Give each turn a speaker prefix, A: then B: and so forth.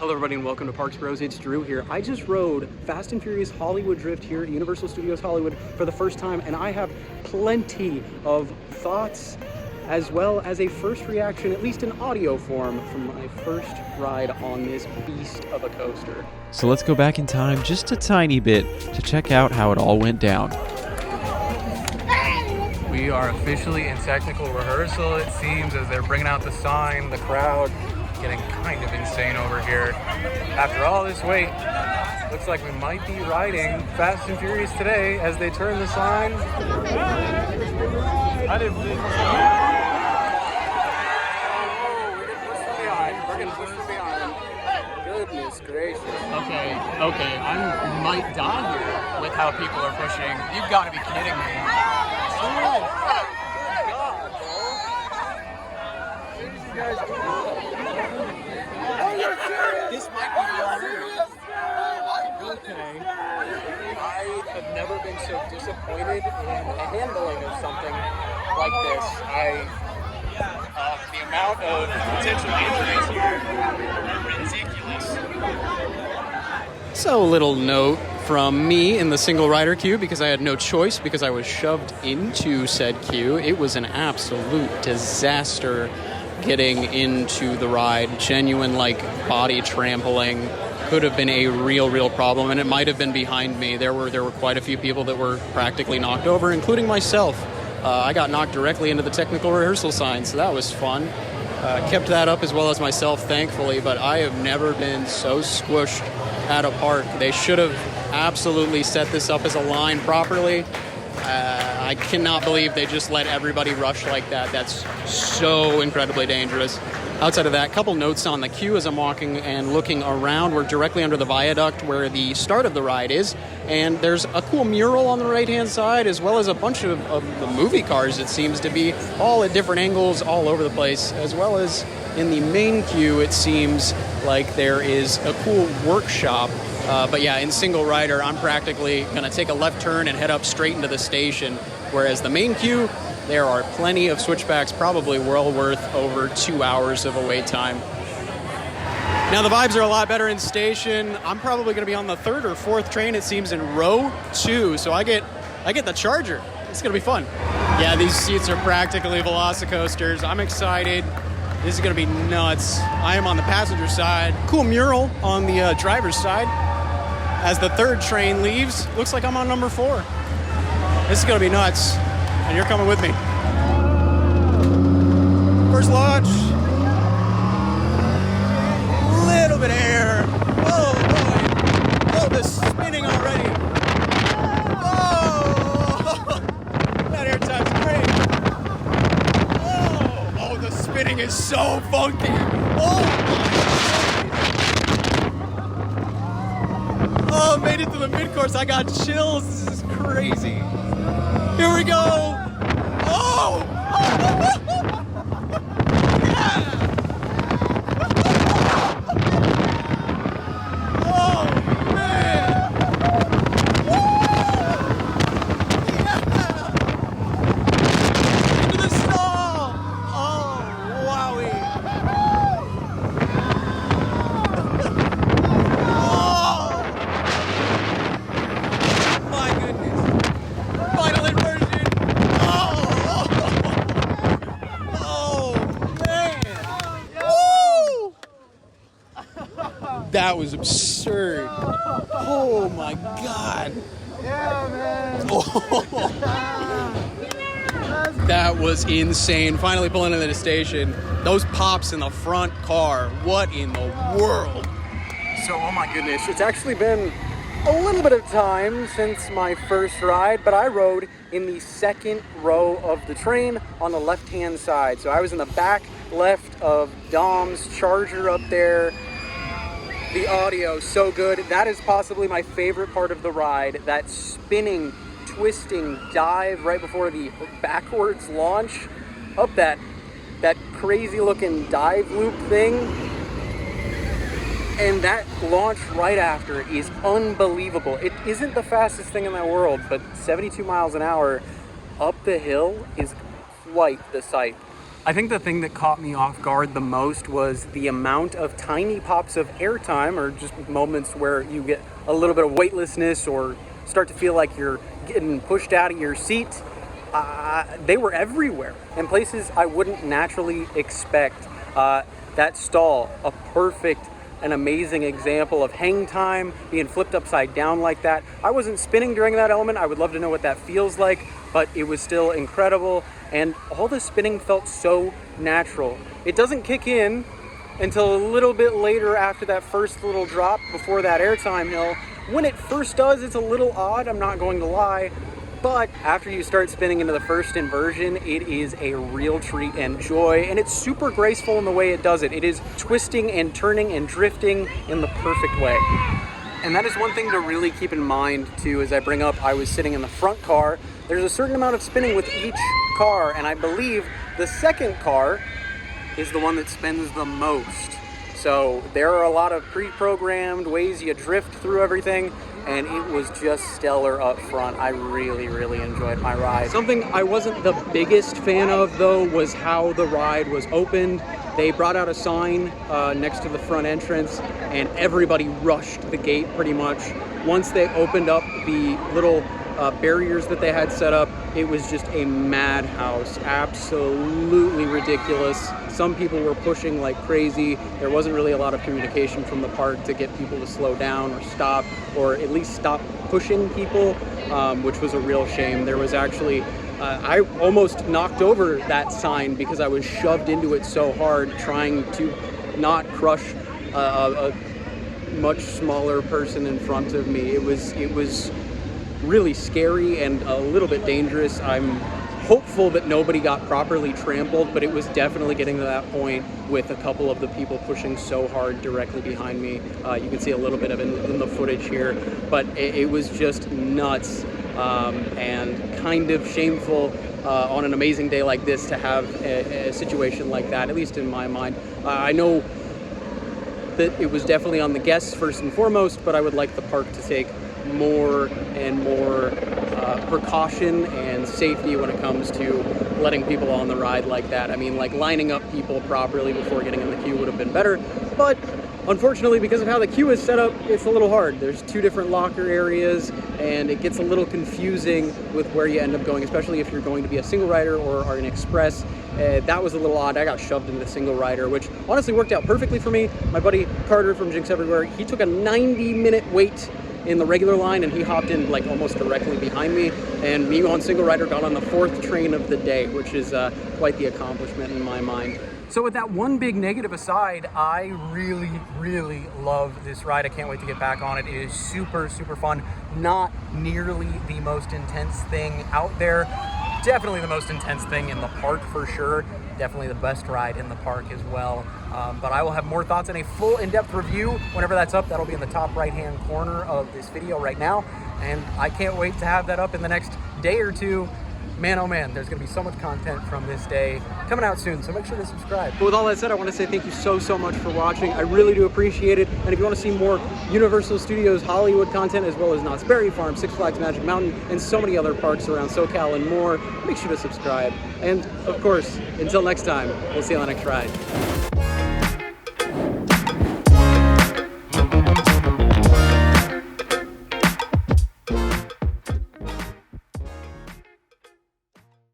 A: Hello everybody and welcome to Parks Bros. It's Drew here. I just rode Fast and Furious Hollywood Drift here at Universal Studios Hollywood for the first time, and I have plenty of thoughts as well as a first reaction, at least in audio form, from my first ride on this beast of a coaster.
B: So let's go back in time just a tiny bit to check out how it all went down.
A: We are officially in technical rehearsal, it seems, as they're bringing out the sign, the crowd getting kind of insane over here. After all this wait, looks like we might be riding Fast and Furious today as they turn the sign. I didn't think we're gonna push from behind. Goodness gracious. Okay, I might die here with how people are pushing. You've got to be kidding me. Oh my God, bro. What did you guys do? This might be hilarious. Okay. I have never been so disappointed in the handling of something like this. The amount of potential injuries here are ridiculous. So, a little note from me in the single rider queue, because I had no choice, because I was shoved into said queue. It was an absolute disaster getting into the ride. Genuine, body trampling. Could have been a real problem, and it might have been behind me. There were quite a few people that were practically knocked over, including myself. I got knocked directly into the technical rehearsal sign, so that was fun. Kept that up as well as myself, thankfully, but I have never been so squished at a park. They should have absolutely set this up as a line properly. I cannot believe they just let everybody rush like that. That's so incredibly dangerous. Outside of that, a couple notes on the queue as I'm walking and looking around. We're directly under the viaduct where the start of the ride is, and there's a cool mural on the right-hand side, as well as a bunch of the movie cars, it seems to be, all at different angles all over the place, as well as in the main queue, it seems like there is a cool workshop. But yeah, in single rider, I'm practically going to take a left turn and head up straight into the station, whereas the main queue, there are plenty of switchbacks, probably well worth over 2 hours of a wait time. Now, the vibes are a lot better in station. I'm probably going to be on the third or fourth train, it seems, in row 2, so I get the charger. It's going to be fun. Yeah, these seats are practically Velocicoasters. I'm excited. This is going to be nuts. I am on the passenger side. Cool mural on the driver's side. As the third train leaves, looks like I'm on number 4. This is going to be nuts. And you're coming with me. First launch. Little bit of air. Oh boy. Oh, the spinning already. Oh, that air time's great. Oh, the spinning is so funky. Oh, made it to the mid-course. I got chills. This is crazy. Here we go. Oh! Yeah! Oh, man! Yeah! Into the stall! Oh, wowie! Oh! My goodness! Final inversion! That was absurd. Oh my God.
C: Yeah, man.
A: Oh. That was insane. Finally pulling into the station. Those pops in the front car. What in the world? So, oh my goodness. It's actually been a little bit of time since my first ride, but I rode in the second row of the train on the left-hand side. So I was in the back left of Dom's Charger up there. The audio, so good. That is possibly my favorite part of the ride. That spinning, twisting dive right before the backwards launch up that crazy looking dive loop thing. And that launch right after is unbelievable. It isn't the fastest thing in the world, but 72 miles an hour up the hill is quite the sight. I think the thing that caught me off guard the most was the amount of tiny pops of airtime, or just moments where you get a little bit of weightlessness or start to feel like you're getting pushed out of your seat. They were everywhere in places I wouldn't naturally expect. That stall, a perfect, an amazing example of hang time being flipped upside down like that. I wasn't spinning during that element. I would love to know what that feels like, but it was still incredible. And all the spinning felt so natural. It doesn't kick in until a little bit later after that first little drop before that airtime hill. When it first does, it's a little odd, I'm not going to lie. But after you start spinning into the first inversion, it is a real treat and joy, and it's super graceful in the way it does it. It is twisting and turning and drifting in the perfect way. And that is one thing to really keep in mind too, as I bring up, I was sitting in the front car. There's a certain amount of spinning with each car, and I believe the second car is the one that spins the most. So there are a lot of pre-programmed ways you drift through everything, and it was just stellar up front. I really, really enjoyed my ride. Something I wasn't the biggest fan of, though, was how the ride was opened. They brought out a sign next to the front entrance, and everybody rushed the gate pretty much. Once they opened up the little barriers that they had set up, it was just a madhouse, absolutely ridiculous. Some people were pushing like crazy. There wasn't really a lot of communication from the park to get people to slow down or stop, or at least stop pushing people, which was a real shame. There was actually, I almost knocked over that sign because I was shoved into it so hard trying to not crush a much smaller person in front of me. It was really scary and a little bit dangerous. I'm hopeful that nobody got properly trampled, but it was definitely getting to that point with a couple of the people pushing so hard directly behind me. You can see a little bit of it in the footage here, but it was just nuts and kind of shameful on an amazing day like this to have a situation like that, at least in my mind. I know that it was definitely on the guests first and foremost, but I would like the park to take more and more precaution and safety when it comes to letting people on the ride like that. I mean, like lining up people properly before getting in the queue would have been better, but unfortunately, because of how the queue is set up, it's a little hard. There's 2 different locker areas, and it gets a little confusing with where you end up going, especially if you're going to be a single rider or are an express. That was a little odd. I got shoved into the single rider, which honestly worked out perfectly for me. My buddy Carter from Jinx Everywhere, he took a 90-minute wait in the regular line, and he hopped in like almost directly behind me, and me on single rider got on the 4th train of the day, which is quite the accomplishment in my mind. So with that one big negative aside, I really, really love this ride. I can't wait to get back on it. It is super, super fun. Not nearly the most intense thing out there. Definitely the most intense thing in the park for sure. Definitely the best ride in the park as well. But I will have more thoughts and a full in-depth review whenever that's up. That'll be in the top right-hand corner of this video right now. And I can't wait to have that up in the next day or two. Man, oh man, there's gonna be so much content from this day coming out soon, so make sure to subscribe. But with all that said, I wanna say thank you so much for watching. I really do appreciate it. And if you wanna see more Universal Studios Hollywood content, as well as Knott's Berry Farm, Six Flags Magic Mountain, and so many other parks around SoCal and more, make sure to subscribe. And of course, until next time, we'll see you on the next ride.